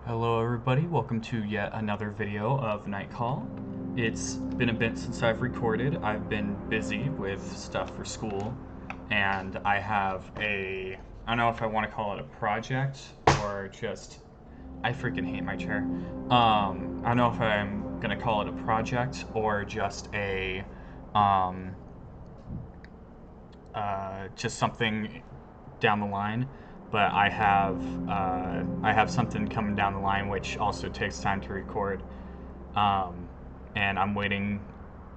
Hello everybody, welcome to yet another video of Night Call. It's been a bit since I've recorded. I've been busy with stuff for school, and I have I don't know if I want to call it a project or just, I freaking hate my chair. I don't know if I'm gonna call it a project or just um, just something down the line, but I have something coming down the line which also takes time to record, and I'm waiting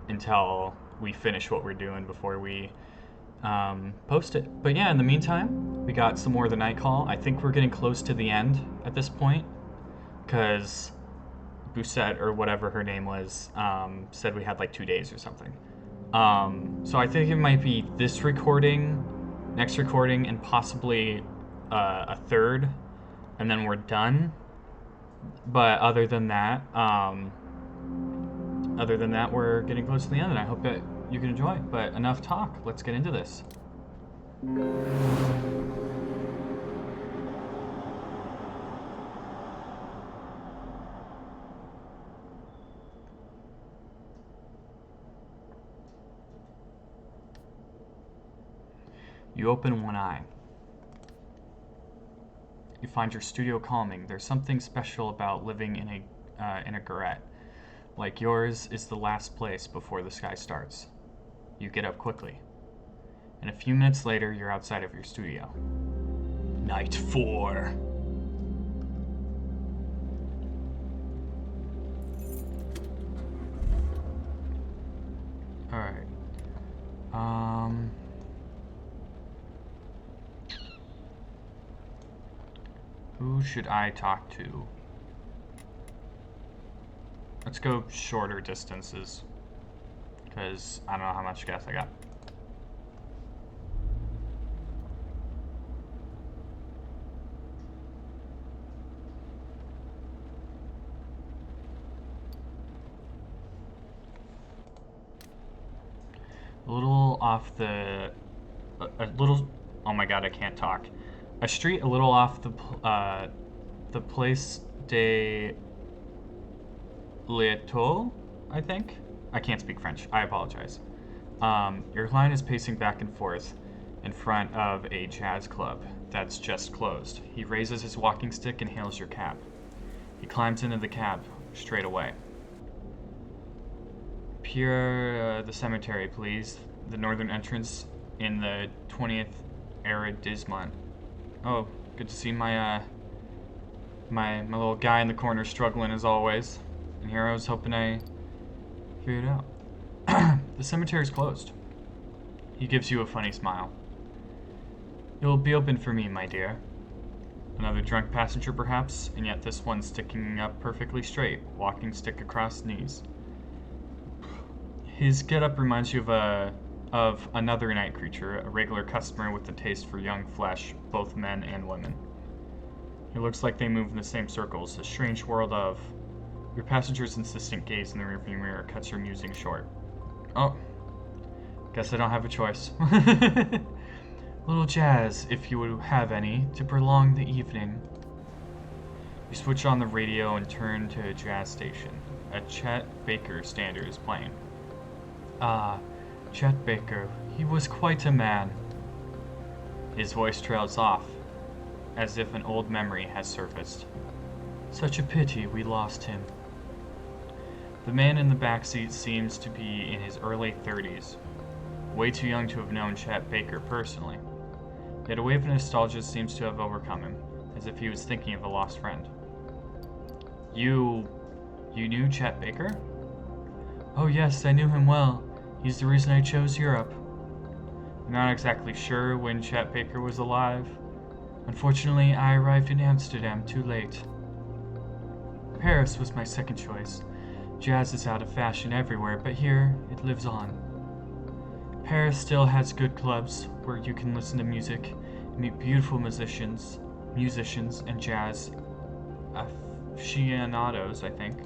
until we finish what we're doing before we post it. But yeah, in the meantime, we got some more of the night call. I think we're getting close to the end at this point, because Busette, or whatever her name was, said we had like 2 days or something. So I think it might be this recording, next recording, and possibly a third, and then we're done. But other than that, we're getting close to the end, and I hope that you can enjoy. But enough talk. Let's get into this. You open one eye. You find your studio calming. There's something special about living in a garret. Like yours is the last place before the sky starts. You get up quickly. And a few minutes later, you're outside of your studio. Night 4. Alright. Who should I talk to? Let's go shorter distances, because I don't know how much gas I got. A little off the... a little... Oh my god, I can't talk. A street a little off the Place de l'Étoile, I think? I can't speak French. I apologize. Your client is pacing back and forth in front of a jazz club that's just closed. He raises his walking stick and hails your cab. He climbs into the cab straight away. Pierre, the cemetery, please. The northern entrance in the 20th arrondissement. Oh, good to see my little guy in the corner struggling as always. And here I was hoping I figured it out. The cemetery's closed. He gives you a funny smile. You'll be open for me, my dear. Another drunk passenger, perhaps, and yet this one sticking up perfectly straight, walking stick across knees. His get-up reminds you of another night creature, a regular customer with a taste for young flesh, both men and women. It looks like they move in the same circles, a strange world of... Your passenger's insistent gaze in the rearview mirror cuts your musing short. Oh, guess I don't have a choice. Little jazz, if you would have any, to prolong the evening. You switch on the radio and turn to a jazz station. A Chet Baker standard is playing. Ah, Chet Baker, he was quite a man. His voice trails off, as if an old memory has surfaced. Such a pity we lost him. The man in the back seat seems to be in his early 30s, way too young to have known Chet Baker personally. Yet a wave of nostalgia seems to have overcome him, as if he was thinking of a lost friend. You knew Chet Baker? Oh yes, I knew him well. He's the reason I chose Europe. I'm not exactly sure when Chet Baker was alive. Unfortunately, I arrived in Amsterdam too late. Paris was my second choice. Jazz is out of fashion everywhere, but here, it lives on. Paris still has good clubs where you can listen to music, meet beautiful musicians, and jazz aficionados, I think.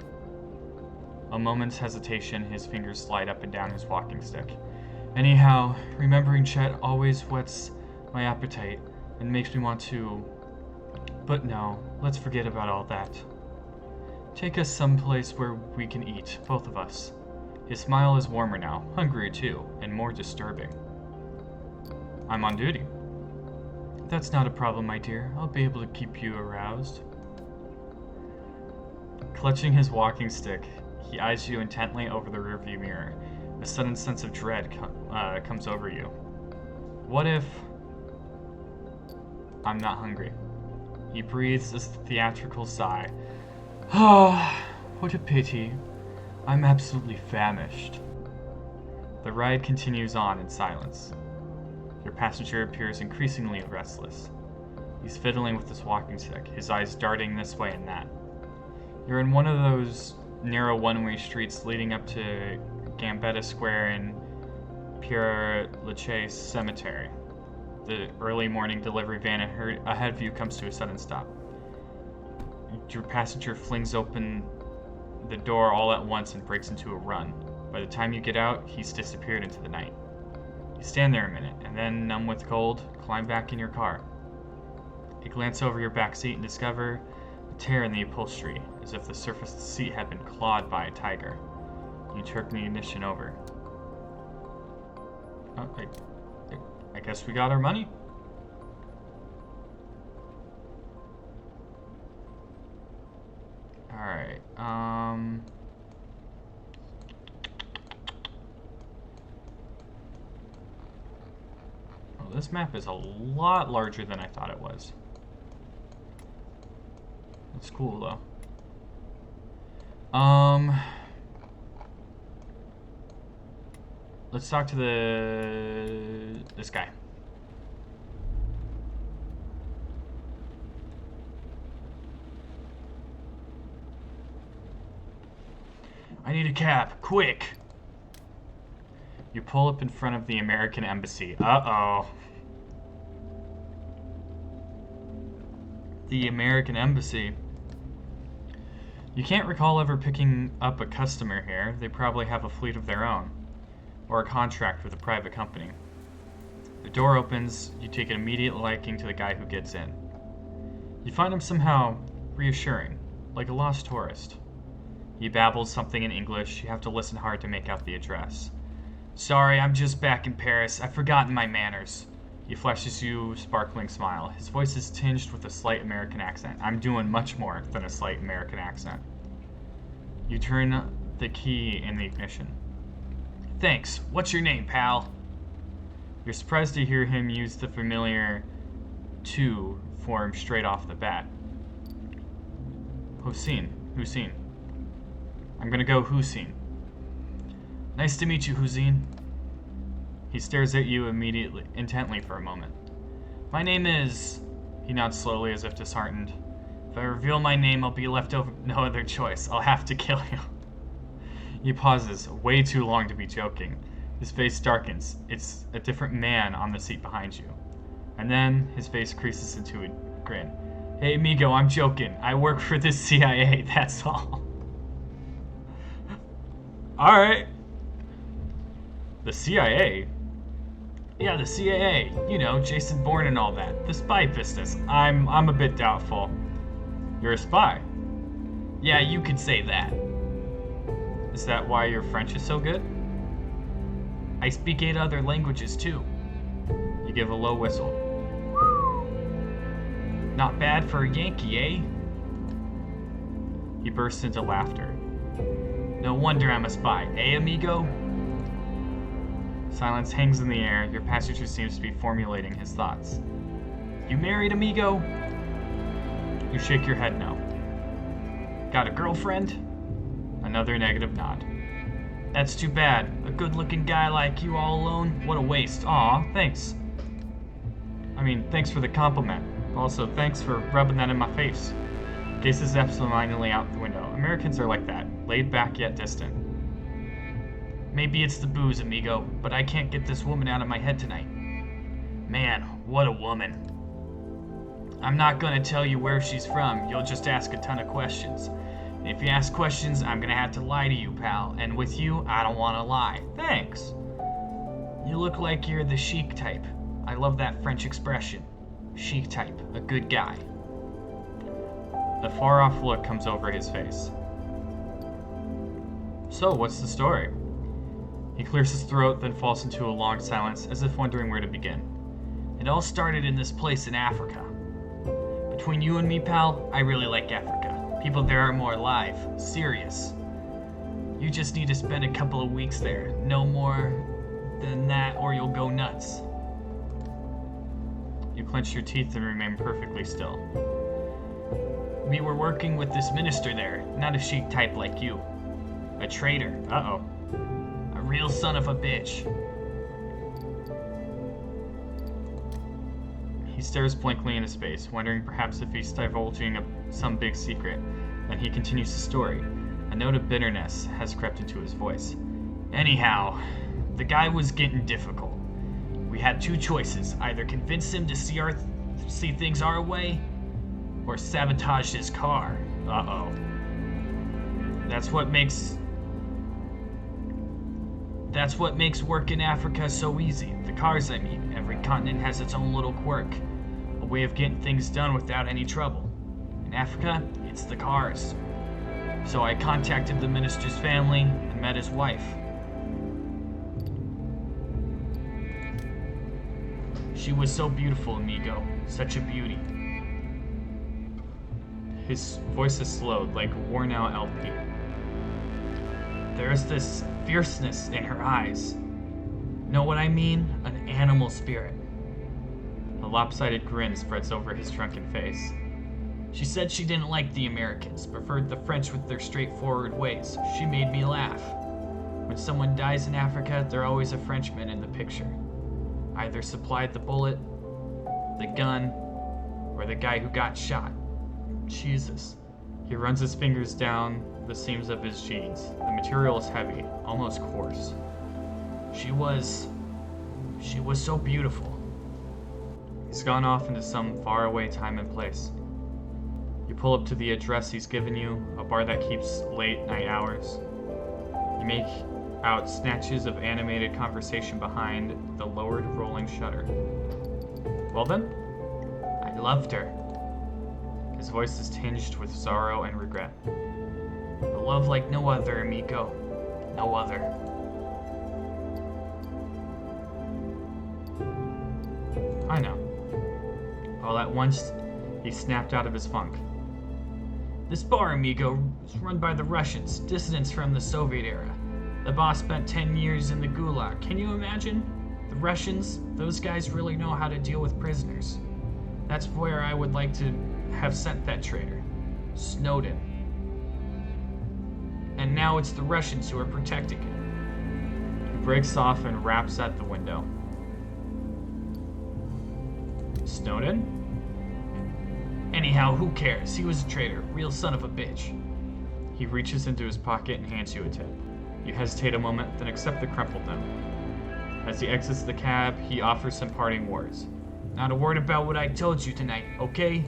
A moment's hesitation, his fingers slide up and down his walking stick. Anyhow, remembering Chet always whets my appetite and makes me want to... But no, Let's forget about all that. Take us someplace where we can eat, both of us. His smile is warmer now, hungrier too, and more disturbing. I'm on duty. That's not a problem, my dear. I'll be able to keep you aroused. Clutching his walking stick, he eyes you intently over the rearview mirror. A sudden sense of dread comes over you. What if I'm not hungry? He breathes a theatrical sigh. Ah, what a pity. I'm absolutely famished. The ride continues on in silence. Your passenger appears increasingly restless. He's fiddling with his walking stick, his eyes darting this way and that. You're in one of those narrow one-way streets leading up to Gambetta Square and Pere Lachaise Cemetery. The early morning delivery van ahead of you comes to a sudden stop. Your passenger flings open the door all at once and breaks into a run. By the time you get out, he's disappeared into the night. You stand there a minute, and then, numb with cold, climb back in your car. You glance over your back seat and discover a tear in the upholstery, as if the surface of the seat had been clawed by a tiger. You turn the ignition over. Oh, I guess we got our money. Alright, well, this map is a lot larger than I thought it was. That's cool, though. Let's talk to this guy. I need a cab, quick! You pull up in front of the American Embassy. Uh-oh. The American Embassy. You can't recall ever picking up a customer here. They probably have a fleet of their own, or a contract with a private company. The door opens, you take an immediate liking to the guy who gets in. You find him somehow reassuring, like a lost tourist. He babbles something in English. You have to listen hard to make out the address. Sorry, I'm just back in Paris. I've forgotten my manners. He flashes you a sparkling smile. His voice is tinged with a slight American accent. I'm doing much more than a slight American accent. You turn the key in the ignition. Thanks. What's your name, pal? You're surprised to hear him use the familiar to form straight off the bat. Hussein. I'm gonna go Hussein. Nice to meet you, Hussein. He stares at you intently for a moment. My name is... He nods slowly as if disheartened. If I reveal my name, I'll be left over no other choice. I'll have to kill you. He pauses, way too long to be joking. His face darkens. It's a different man on the seat behind you. And then his face creases into a grin. Hey, amigo, I'm joking. I work for the CIA, that's all. Alright. The CIA? Yeah, the CIA. You know, Jason Bourne and all that. The spy business. I'm a bit doubtful. You're a spy? Yeah, you could say that. Is that why your French is so good? I speak 8 other languages, too. You give a low whistle. Not bad for a Yankee, eh? He bursts into laughter. No wonder I'm a spy, eh, amigo? Silence hangs in the air. Your passenger seems to be formulating his thoughts. You married, amigo? You shake your head no. Got a girlfriend? Another negative nod. That's too bad. A good-looking guy like you all alone? What a waste. Aw, thanks. I mean, thanks for the compliment. Also, thanks for rubbing that in my face. Gazes absentmindedly out the window. Americans are like that, laid back yet distant. Maybe it's the booze, amigo, but I can't get this woman out of my head tonight. Man, what a woman. I'm not gonna tell you where she's from, you'll just ask a ton of questions. And if you ask questions, I'm gonna have to lie to you, pal. And with you, I don't wanna lie. Thanks. You look like you're the chic type. I love that French expression. Chic type, a good guy. A far-off look comes over his face. So, what's the story? He clears his throat, then falls into a long silence, as if wondering where to begin. It all started in this place in Africa. Between you and me, pal, I really like Africa. People there are more alive, serious. You just need to spend a couple of weeks there. No more than that, or you'll go nuts. You clench your teeth and remain perfectly still. We were working with this minister there, not a chic type like you. A traitor. Uh-oh. A real son of a bitch. He stares blankly into space, wondering perhaps if he's divulging some big secret. Then he continues the story. A note of bitterness has crept into his voice. Anyhow, the guy was getting difficult. We had two choices, either convince him to see things our way, or sabotage his car. Uh-oh. That's what makes work in Africa so easy. The cars, I mean. Every continent has its own little quirk. A way of getting things done without any trouble. In Africa, it's the cars. So I contacted the minister's family and met his wife. She was so beautiful, amigo. Such a beauty. His voice is slowed, like a worn-out LP. There's this fierceness in her eyes. Know what I mean? An animal spirit. A lopsided grin spreads over his drunken face. She said she didn't like the Americans, preferred the French with their straightforward ways. She made me laugh. When someone dies in Africa, there's always a Frenchman in the picture. Either supplied the bullet, the gun, or the guy who got shot. Jesus. He runs his fingers down the seams of his jeans. The material is heavy, almost coarse. She was so beautiful. He's gone off into some faraway time and place. You pull up to the address he's given you, a bar that keeps late night hours. You make out snatches of animated conversation behind the lowered rolling shutter. Well then, I loved her. His voice is tinged with sorrow and regret. A love like no other, amigo. No other. I know. All at once, he snapped out of his funk. This bar, amigo, is run by the Russians, dissidents from the Soviet era. The boss spent 10 years in the Gulag. Can you imagine? The Russians, those guys really know how to deal with prisoners. That's where I would like to have sent that traitor. Snowden. And now it's the Russians who are protecting him. He breaks off and raps at the window. Snowden? Anyhow, who cares? He was a traitor. Real son of a bitch. He reaches into his pocket and hands you a tip. You hesitate a moment, then accept the crumpled note. As he exits the cab, he offers some parting words. Not a word about what I told you tonight, okay?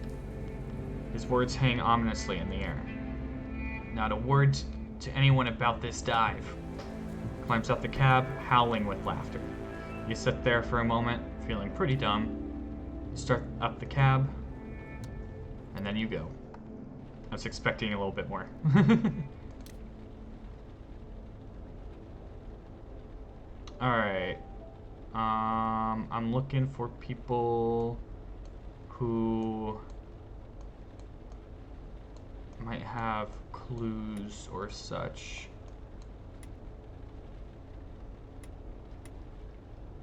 His words hang ominously in the air. Not a word to anyone about this dive. Climbs out the cab, howling with laughter. You sit there for a moment, feeling pretty dumb. You start up the cab, and then you go. I was expecting a little bit more. Alright. I'm looking for people who might have clues or such.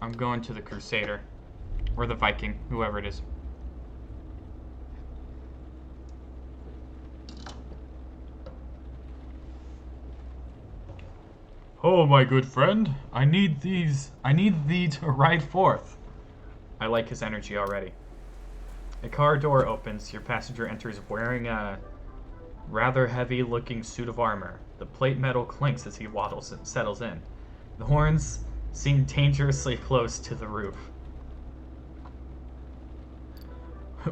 I'm going to the Crusader. Or the Viking, whoever it is. Oh, my good friend, I need thee to ride forth. I like his energy already. A car door opens. Your passenger enters wearing a rather heavy-looking suit of armor. The plate metal clinks as he waddles and settles in. The horns seem dangerously close to the roof.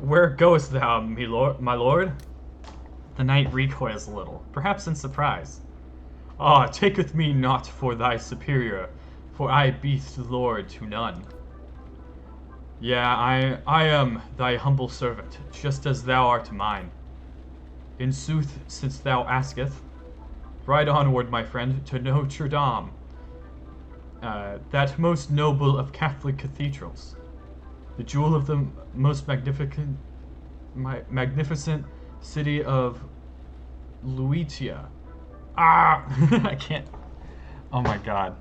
Where goest thou, my lord? The knight recoils a little, perhaps in surprise. Ah, taketh me not for thy superior, for I be lord to none. Yeah, I am thy humble servant, just as thou art mine. In sooth, since thou asketh, ride onward, my friend, to Notre Dame, that most noble of Catholic cathedrals, the jewel of the most magnificent city of Luitia. Ah! I can't. Oh my god.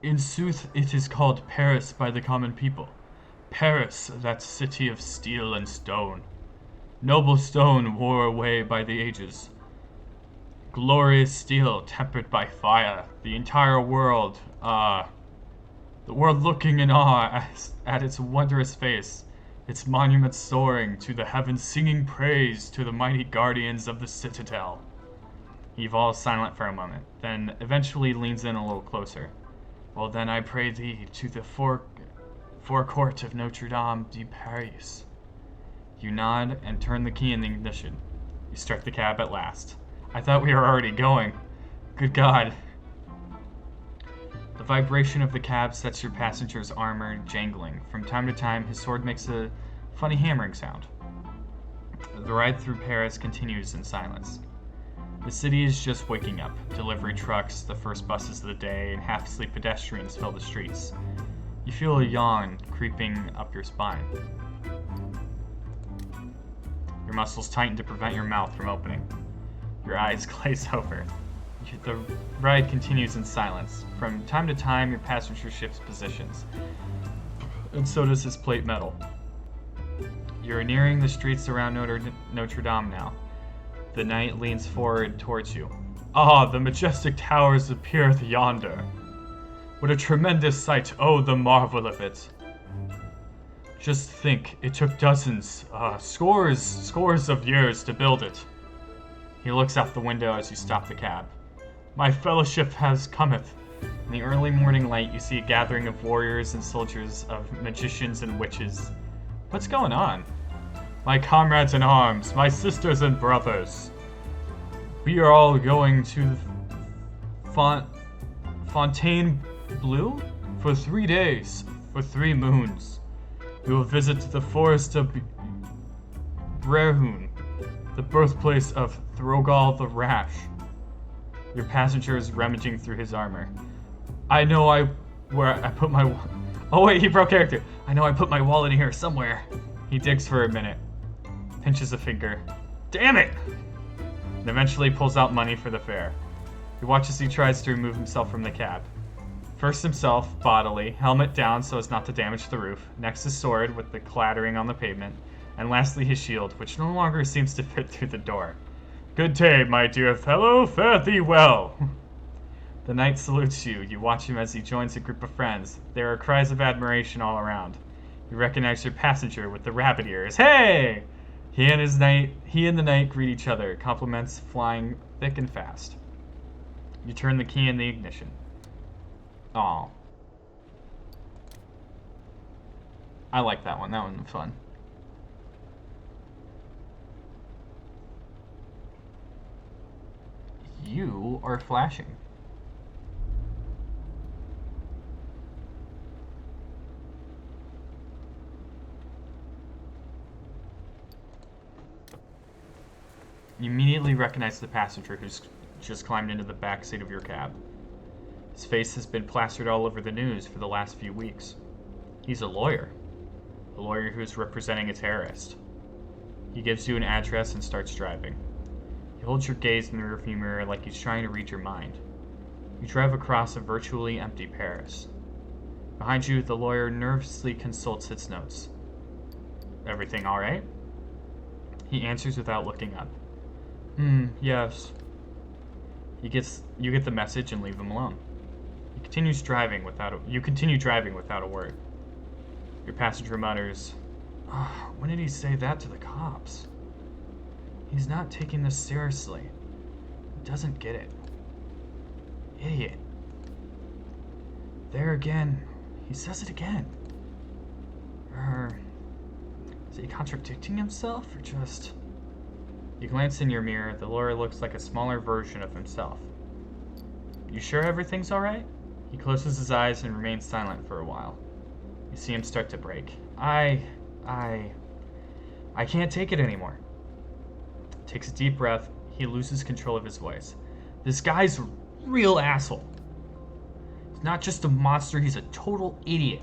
In sooth, it is called Paris by the common people. Paris, that city of steel and stone. Noble stone wore away by the ages. Glorious steel tempered by fire. The entire world, the world looking in awe at its wondrous face. Its monuments soaring to the heavens, singing praise to the mighty guardians of the citadel. He falls silent for a moment, then eventually leans in a little closer. Well, then I pray thee to the forecourt of Notre Dame de Paris. You nod and turn the key in the ignition. You start the cab at last. I thought we were already going. Good God. The vibration of the cab sets your passenger's armor jangling. From time to time, his sword makes a funny hammering sound. The ride through Paris continues in silence. The city is just waking up. Delivery trucks, the first buses of the day, and half-asleep pedestrians fill the streets. You feel a yawn creeping up your spine. Your muscles tighten to prevent your mouth from opening. Your eyes glaze over. The ride continues in silence. From time to time, your passenger shifts positions, and so does his plate metal. You're nearing the streets around Notre Dame now. The knight leans forward towards you. Ah, the majestic towers appeareth yonder. What a tremendous sight! Oh, the marvel of it! Just think, it took dozens, scores of years to build it. He looks out the window as you stop the cab. My fellowship has cometh. In the early morning light, you see a gathering of warriors and soldiers, of magicians and witches. What's going on? My comrades in arms, my sisters and brothers. We are all going to Fontainebleau for 3 days, for 3 moons. We will visit the forest of Brehun, the birthplace of Throgal the Rash. Your passenger is rummaging through his armor. I know where I put my... Oh wait, he broke character. I know I put my wallet in here somewhere. He digs for a minute. Pinches a finger. Damn it! And eventually pulls out money for the fare. You watch as he tries to remove himself from the cab. First himself, bodily, helmet down so as not to damage the roof. Next his sword, with the clattering on the pavement. And lastly his shield, which no longer seems to fit through the door. Good day, my dear fellow, fare thee well. The knight salutes you. You watch him as he joins a group of friends. There are cries of admiration all around. You recognize your passenger with the rabbit ears. Hey! He and the knight greet each other, compliments flying thick and fast. You turn the key in the ignition. Aw. I like that one. That one was fun. You are flashing. You immediately recognize the passenger who's just climbed into the back seat of your cab. His face has been plastered all over the news for the last few weeks. He's a lawyer who's representing a terrorist. He gives you an address and starts driving. He holds your gaze in the rearview mirror like he's trying to read your mind. You drive across a virtually empty Paris. Behind you, the lawyer nervously consults his notes. Everything all right? He answers without looking up. Yes. You get the message and leave him alone. You continue driving without a word. Your passenger mutters, when did he say that to the cops? He's not taking this seriously. He doesn't get it. Idiot. There again. He says it again. Is he contradicting himself or just... You glance in your mirror. The lawyer looks like a smaller version of himself. You sure everything's alright? He closes his eyes and remains silent for a while. You see him start to break. I can't take it anymore. Takes a deep breath. He loses control of his voice. This guy's a real asshole. He's not just a monster, he's a total idiot.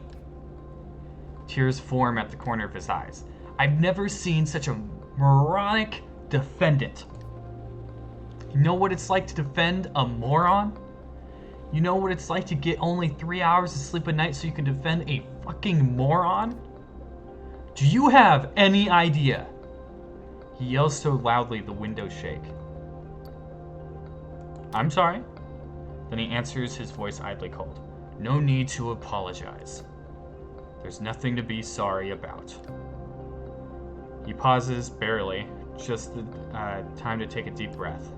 Tears form at the corner of his eyes. I've never seen such a moronic defendant. You know what it's like to defend a moron? You know what it's like to get only 3 hours of sleep a night so you can defend a fucking moron? Do you have any idea? He yells so loudly the windows shake. I'm sorry. Then he answers, his voice idly cold. No need to apologize. There's nothing to be sorry about. He pauses, barely, just the time to take a deep breath.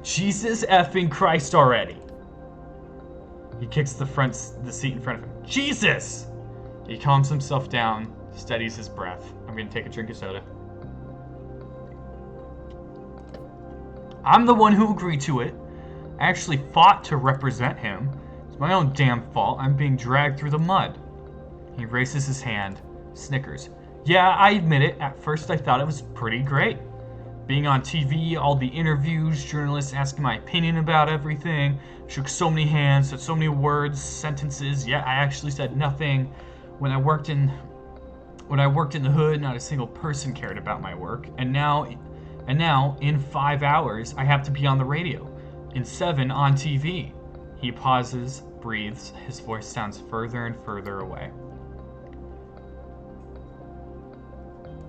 Jesus effing Christ already! He kicks the seat in front of him. Jesus! He calms himself down, steadies his breath. I'm gonna take a drink of soda. I'm the one who agreed to it. I actually fought to represent him. It's my own damn fault. I'm being dragged through the mud. He raises his hand, snickers. Yeah, I admit it. At first I thought it was pretty great. Being on TV, all the interviews, journalists asking my opinion about everything, shook so many hands, said so many words, sentences, yet I actually said nothing. When I worked in the hood, not a single person cared about my work. And now, in 5 hours, I have to be on the radio. In 7, on TV. He pauses, breathes. His voice sounds further and further away.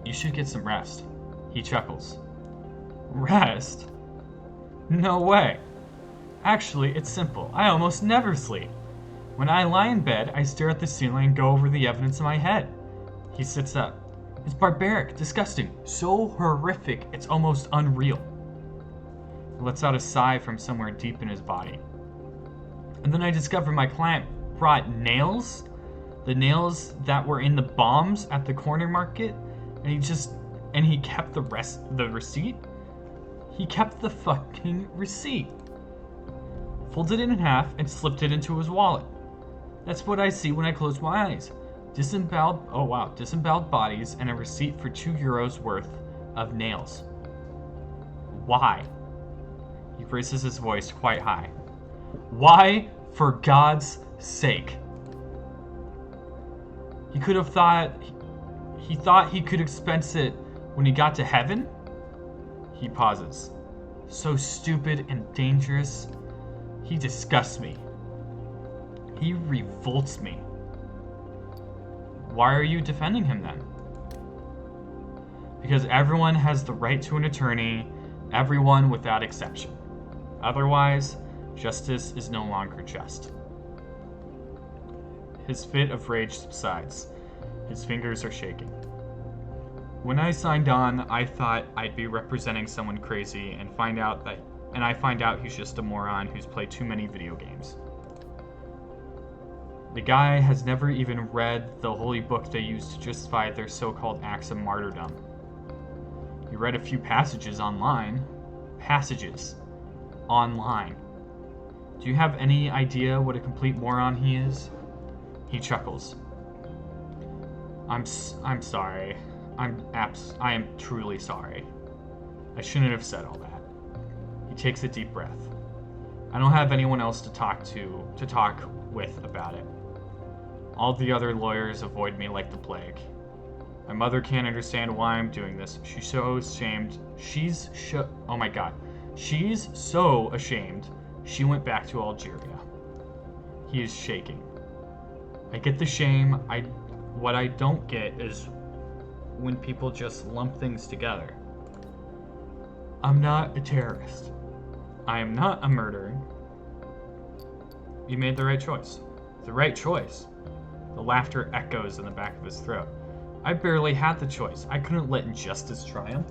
You should get some rest. He chuckles. Rest? No way. Actually, it's simple. I almost never sleep. When I lie in bed, I stare at the ceiling and go over the evidence in my head. He sits up. It's barbaric, disgusting, so horrific, it's almost unreal. He lets out a sigh from somewhere deep in his body. And then I discover my client brought nails, the nails that were in the bombs at the corner market, and he kept the receipt. He kept the fucking receipt. Folded it in half and slipped it into his wallet. That's what I see when I close my eyes. Disemboweled bodies and a receipt for €2 worth of nails. Why? He raises his voice quite high. Why, for God's sake? He thought he could expense it when he got to heaven? He pauses. So stupid and dangerous. He disgusts me. He revolts me. Why are you defending him then? Because everyone has the right to an attorney, everyone without exception. Otherwise, justice is no longer just. His fit of rage subsides. His fingers are shaking. When I signed on, I thought I'd be representing someone crazy and I find out he's just a moron who's played too many video games. The guy has never even read the holy book they use to justify their so-called acts of martyrdom. He read a few passages online. Do you have any idea what a complete moron he is? He chuckles. I'm sorry. I am truly sorry. I shouldn't have said all that. He takes a deep breath. I don't have anyone else to talk with about it. All the other lawyers avoid me like the plague. My mother can't understand why I'm doing this. She's so ashamed. Oh my god. She's so ashamed. She went back to Algeria. He is shaking. I get the shame. What I don't get is when people just lump things together. I'm not a terrorist. I am not a murderer. You made the right choice. The right choice. The laughter echoes in the back of his throat. I barely had the choice. I couldn't let injustice triumph.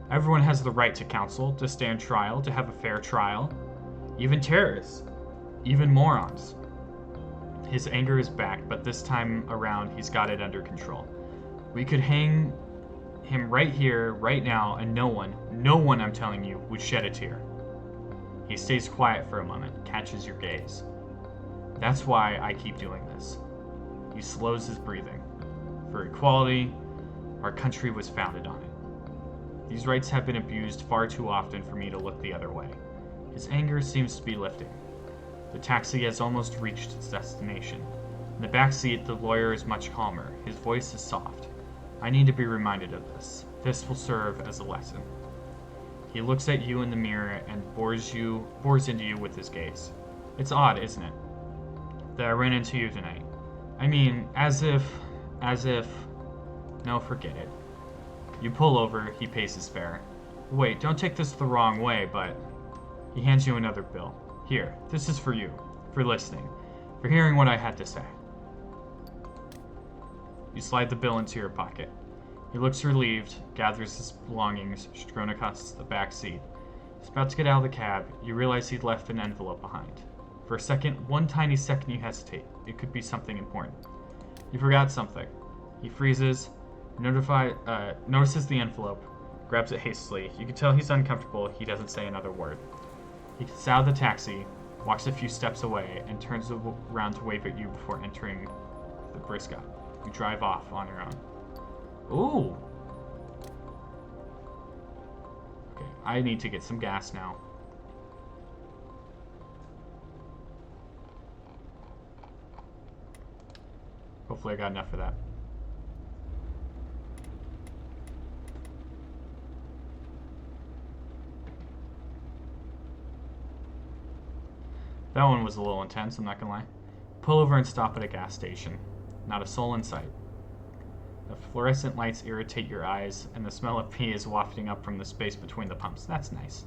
Everyone has the right to counsel, to stand trial, to have a fair trial. Even terrorists. Even morons. His anger is back, but this time around he's got it under control. We could hang him right here, right now, and no one, I'm telling you, would shed a tear. He stays quiet for a moment, catches your gaze. That's why I keep doing this. He slows his breathing. For equality, our country was founded on it. These rights have been abused far too often for me to look the other way. His anger seems to be lifting. The taxi has almost reached its destination. In the back seat, the lawyer is much calmer. His voice is soft. I need to be reminded of this. This will serve as a lesson. He looks at you in the mirror and bores into you with his gaze. It's odd, isn't it, that I ran into you tonight? I mean, as if... No, forget it. You pull over, he pays his fare. Wait, don't take this the wrong way, but... He hands you another bill. Here, this is for you, for listening, for hearing what I had to say. You slide the bill into your pocket. He looks relieved, gathers his belongings strewn across the back seat. He's about to get out of the cab. You realize he'd left an envelope behind. For a second, one tiny second, you hesitate. It could be something important. You forgot something. He freezes, notices the envelope, grabs it hastily. You can tell he's uncomfortable. He doesn't say another word. He gets out of the taxi, walks a few steps away, and turns around to wave at you before entering the Briscoe. You drive off on your own. Ooh! Okay, I need to get some gas now. Hopefully I got enough of that. That one was a little intense, I'm not gonna lie. Pull over and stop at a gas station. Not a soul in sight. The fluorescent lights irritate your eyes, and the smell of pee is wafting up from the space between the pumps. That's nice.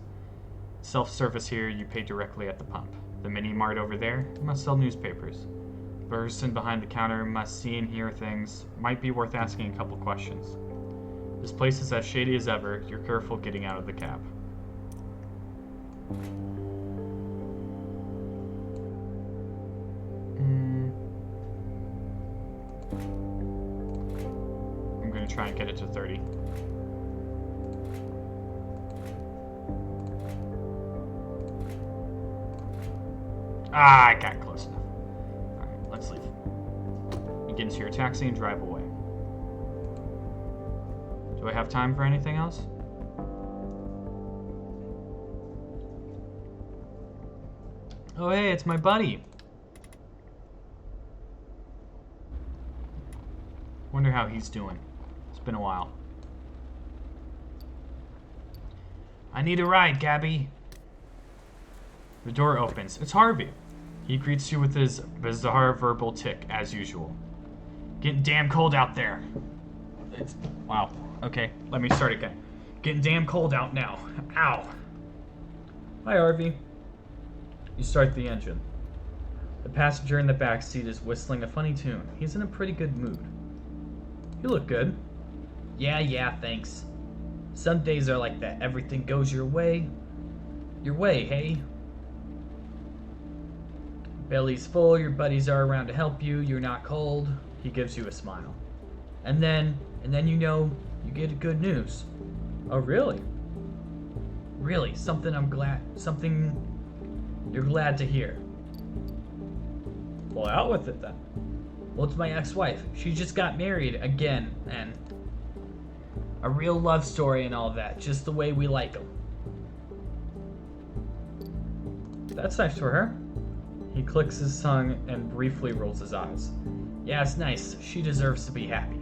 Self-service here, you pay directly at the pump. The mini-mart over there must sell newspapers. The person behind the counter must see and hear things. Might be worth asking a couple questions. This place is as shady as ever. You're careful getting out of the cab. I'm gonna try and get it to 30. Ah, I got close enough. Alright, let's leave. You get into your taxi and drive away. Do I have time for anything else? Oh hey, it's my buddy. Wonder how he's doing. It's been a while. I need a ride, Gabby. The door opens. It's Harvey. He greets you with his bizarre verbal tick, as usual. Getting damn cold out there. Wow. Okay, let me start again. Getting damn cold out now. Ow. Hi, Harvey. You start the engine. The passenger in the back seat is whistling a funny tune. He's in a pretty good mood. You look good. Yeah, thanks. Some days are like that. Everything goes your way. Your way, hey? Belly's full, your buddies are around to help you, you're not cold. He gives you a smile. And then you know, you get good news. Oh, really? Really, something you're glad to hear. Well, out with it then. Well, it's my ex-wife. She just got married again, and a real love story and all that, just the way we like them. That's nice for her. He clicks his tongue and briefly rolls his eyes. Yeah, it's nice. She deserves to be happy.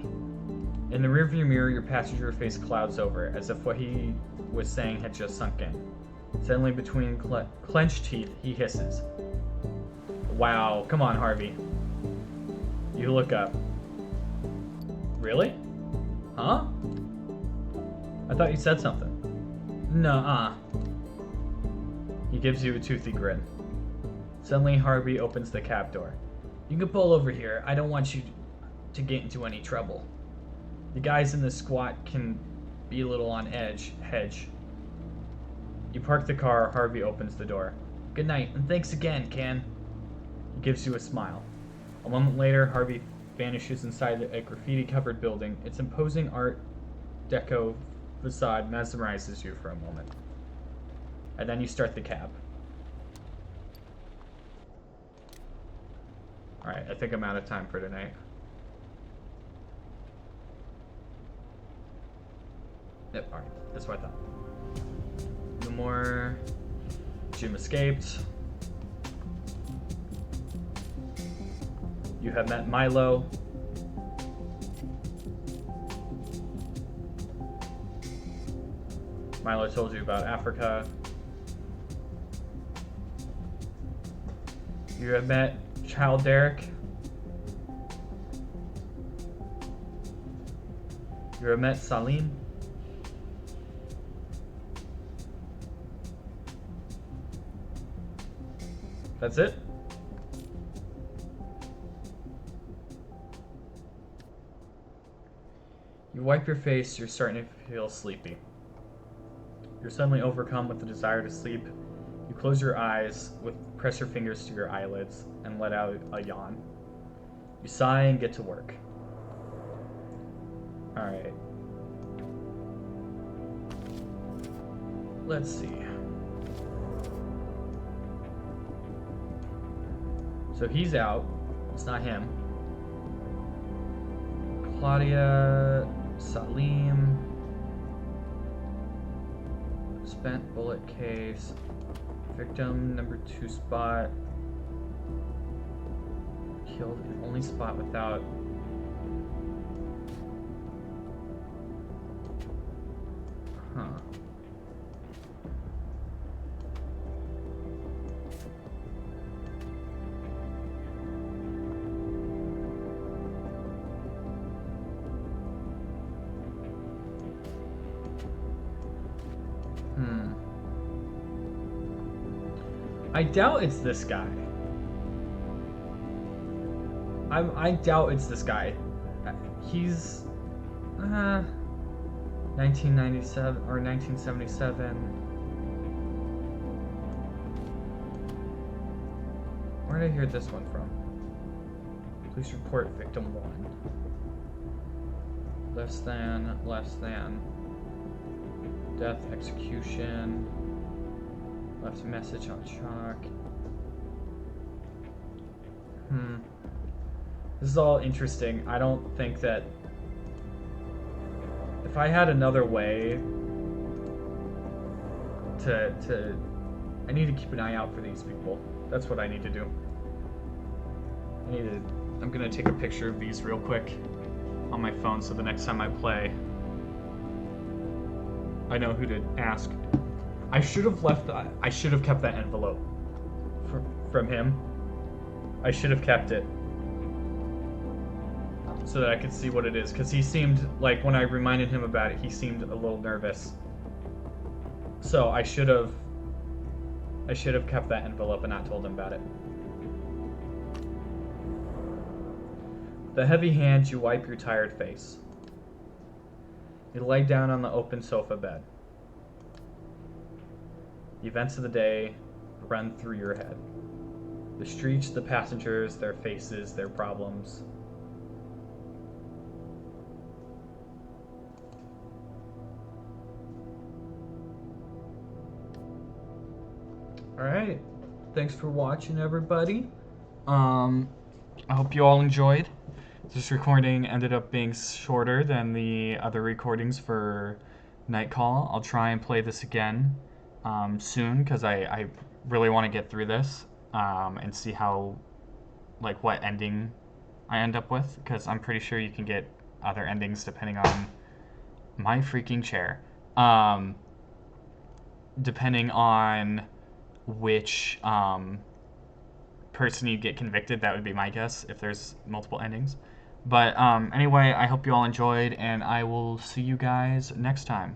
In the rearview mirror, your passenger face clouds over, as if what he was saying had just sunk in. Suddenly, between clenched teeth, he hisses. Wow, come on, Harvey. You look up. Really? Huh? I thought you said something. Nuh-uh. He gives you a toothy grin. Suddenly, Harvey opens the cab door. You can pull over here. I don't want you to get into any trouble. The guys in the squat can be a little on edge. You park the car. Harvey opens the door. Good night, and thanks again, Ken. He gives you a smile. A moment later, Harvey vanishes inside a graffiti-covered building. Its imposing Art Deco facade mesmerizes you for a moment. And then you start the cab. Alright, I think I'm out of time for tonight. Yep, alright. That's what I thought. No more. Jim escaped. You have met Milo. Milo told you about Africa. You have met Child Derek. You have met Salim. That's it? You wipe your face, you're starting to feel sleepy. You're suddenly overcome with the desire to sleep. You close your eyes, press your fingers to your eyelids, and let out a yawn. You sigh and get to work. Alright. Let's see. So he's out. It's not him. Claudia, Salim, spent bullet case, victim number 2 spot, killed in only spot without. Huh. I doubt it's this guy. I doubt it's this guy. He's 1997 or 1977. Where did I hear this one from? Police report victim 1. Less than. Death, execution. Left a message on chalk. This is all interesting. I don't think that if I had another way to I need to keep an eye out for these people. That's what I need to do. I'm gonna take a picture of these real quick on my phone so the next time I play I know who to ask. I should have kept that envelope from him. I should have kept it so that I could see what it is, because he seemed like, when I reminded him about it, he seemed a little nervous. So I should have kept that envelope and not told him about it. With a heavy hand, you wipe your tired face. You lay down on the open sofa bed. The events of the day run through your head. The streets, the passengers, their faces, their problems. Alright. Thanks for watching, everybody. I hope you all enjoyed. This recording ended up being shorter than the other recordings for Night Call. I'll try and play this again soon, because I really want to get through this and see how, like, what ending I end up with, because I'm pretty sure you can get other endings depending on my freaking chair. Depending on which person you get convicted, that would be my guess if there's multiple endings. But anyway, I hope you all enjoyed, and I will see you guys next time.